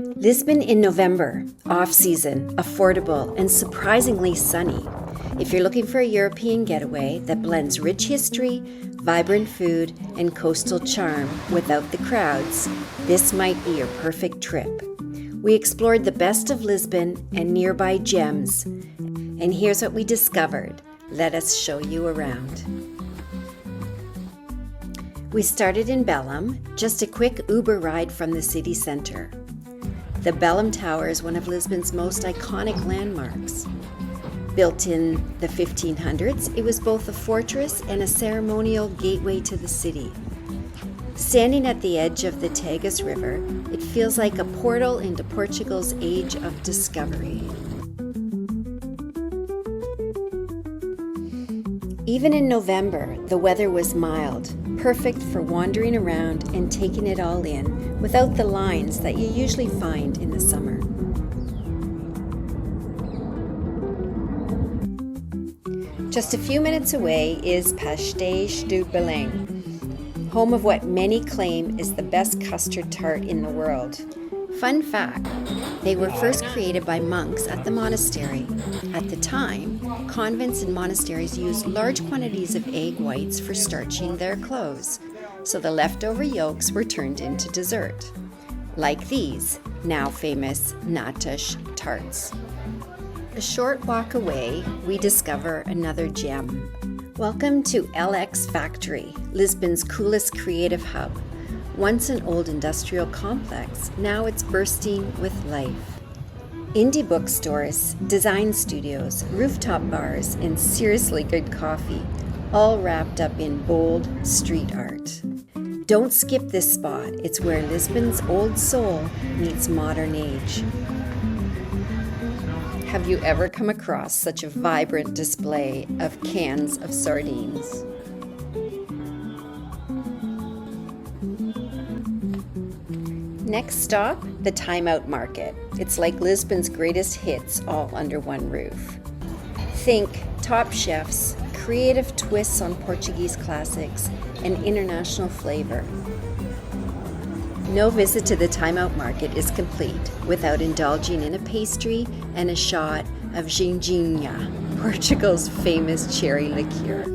Lisbon in November, off-season, affordable, and surprisingly sunny. If you're looking for a European getaway that blends rich history, vibrant food, and coastal charm without the crowds, this might be your perfect trip. We explored the best of Lisbon and nearby gems, and here's what we discovered. Let us show you around. We started in Belem, just a quick Uber ride from the city center. The Belem Tower is one of Lisbon's most iconic landmarks. Built in the 1500s, it was both a fortress and a ceremonial gateway to the city. Standing at the edge of the Tagus River, it feels like a portal into Portugal's age of discovery. Even in November, the weather was mild, perfect for wandering around and taking it all in without the lines that you usually find in the summer. Just a few minutes away is Pasteis de Belem, home of what many claim is the best custard tart in the world. Fun fact, they were first created by monks at the monastery. At the time, convents and monasteries used large quantities of egg whites for starching their clothes, so the leftover yolks were turned into dessert. Like these, now famous natas tarts. A short walk away, we discover another gem. Welcome to LX Factory, Lisbon's coolest creative hub. Once an old industrial complex, now it's bursting with life. Indie bookstores, design studios, rooftop bars, and seriously good coffee, all wrapped up in bold street art. Don't skip this spot. It's where Lisbon's old soul meets modern age. Have you ever come across such a vibrant display of cans of sardines? Next stop, the Time Out Market. It's like Lisbon's greatest hits all under one roof. Think top chefs, creative twists on Portuguese classics, and international flavor. No visit to the Time Out Market is complete without indulging in a pastry and a shot of ginginha, Portugal's famous cherry liqueur.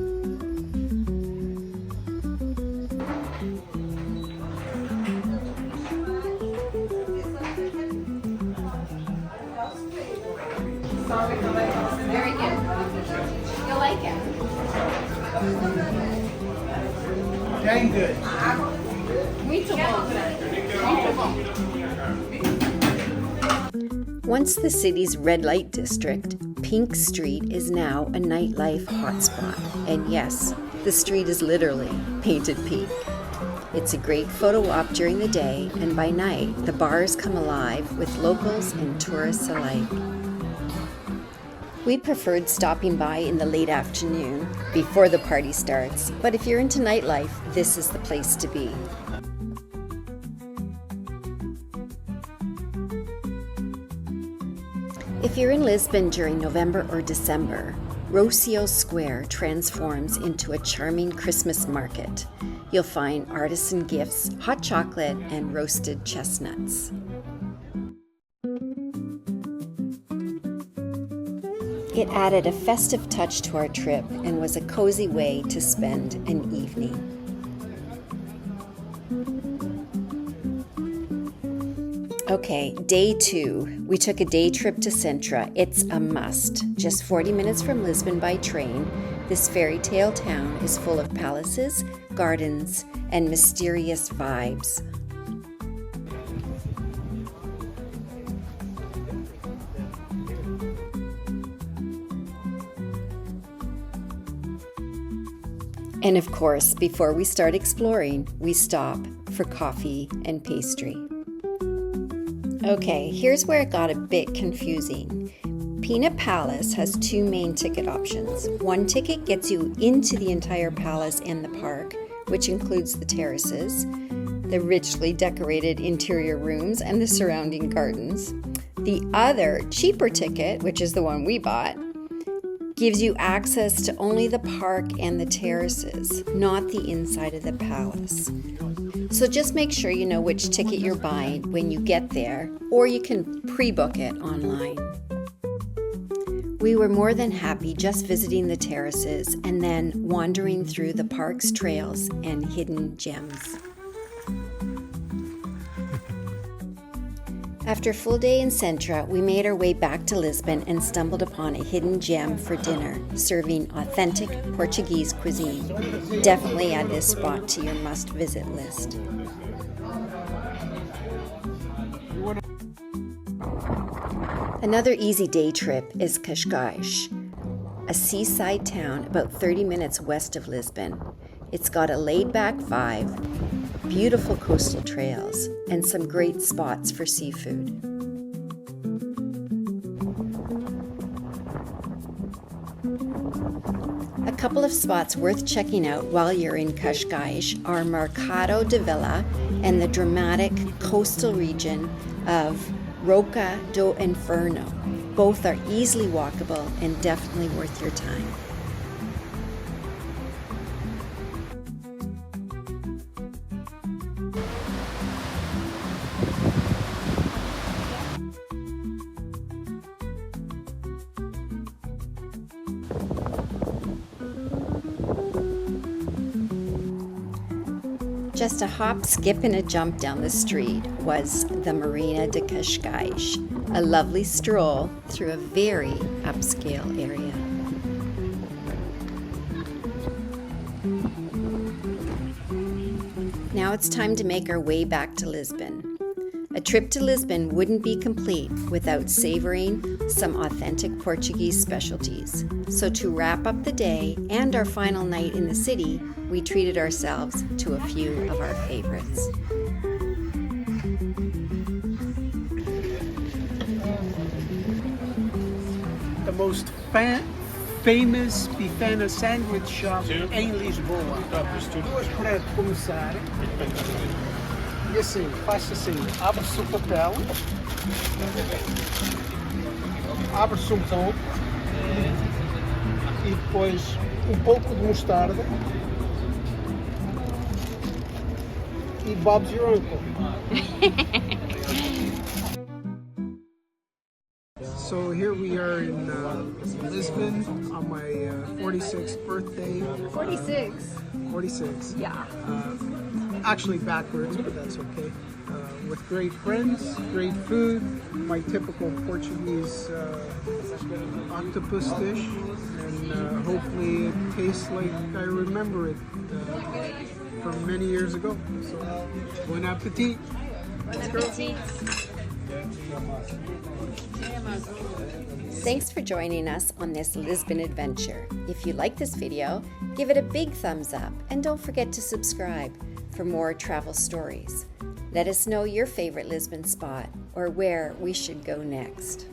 Very good. You'll like it. Dang good. Muito bom. Once the city's red light district, Pink Street is now a nightlife hotspot. And yes, the street is literally painted pink. It's a great photo op during the day, and by night, the bars come alive with locals and tourists alike. We preferred stopping by in the late afternoon, before the party starts, but if you're into nightlife, this is the place to be. If you're in Lisbon during November or December, Rossio Square transforms into a charming Christmas market. You'll find artisan gifts, hot chocolate, and roasted chestnuts. It added a festive touch to our trip and was a cozy way to spend an evening. Okay, day 2. We took a day trip to Sintra. It's a must. Just 40 minutes from Lisbon by train, this fairy tale town is full of palaces, gardens, and mysterious vibes. And of course, before we start exploring, we stop for coffee and pastry. Okay, here's where it got a bit confusing. Peanut Palace has 2 main ticket options. One ticket gets you into the entire palace and the park, which includes the terraces, the richly decorated interior rooms, and the surrounding gardens. The other, cheaper ticket, which is the one we bought, gives you access to only the park and the terraces, not the inside of the palace. So just make sure you know which ticket you're buying when you get there, or you can pre-book it online. We were more than happy just visiting the terraces and then wandering through the park's trails and hidden gems. After a full day in Sintra, we made our way back to Lisbon and stumbled upon a hidden gem for dinner, serving authentic Portuguese cuisine. Definitely add this spot to your must-visit list. Another easy day trip is Cascais, a seaside town about 30 minutes west of Lisbon. It's got a laid-back vibe, beautiful coastal trails, and some great spots for seafood. A couple of spots worth checking out while you're in Cascais are Mercado de Vila and the dramatic coastal region of Roca do Inferno. Both are easily walkable and definitely worth your time. Just a hop, skip, and a jump down the street was the Marina de Cascais, a lovely stroll through a very upscale area. Now it's time to make our way back to Lisbon. A trip to Lisbon wouldn't be complete without savoring some authentic Portuguese specialties. So to wrap up the day and our final night in the city, we treated ourselves to a few of our favorites. The most famous bifana sandwich shop em Lisboa. Duas para começar. E assim, faça assim, abre-se o papel, abre-se um pouco e depois um pouco de mostarda e Bob's your uncle. So here we are in Lisbon on my 46th birthday. 46. 46. Yeah. Actually backwards, but that's okay. With great friends, great food, my typical Portuguese octopus dish, and hopefully it tastes like I remember it from many years ago. So, bon appetit! Let's go. Thanks for joining us on this Lisbon adventure. If you like this video, give it a big thumbs up and don't forget to subscribe for more travel stories. Let us know your favorite Lisbon spot or where we should go next.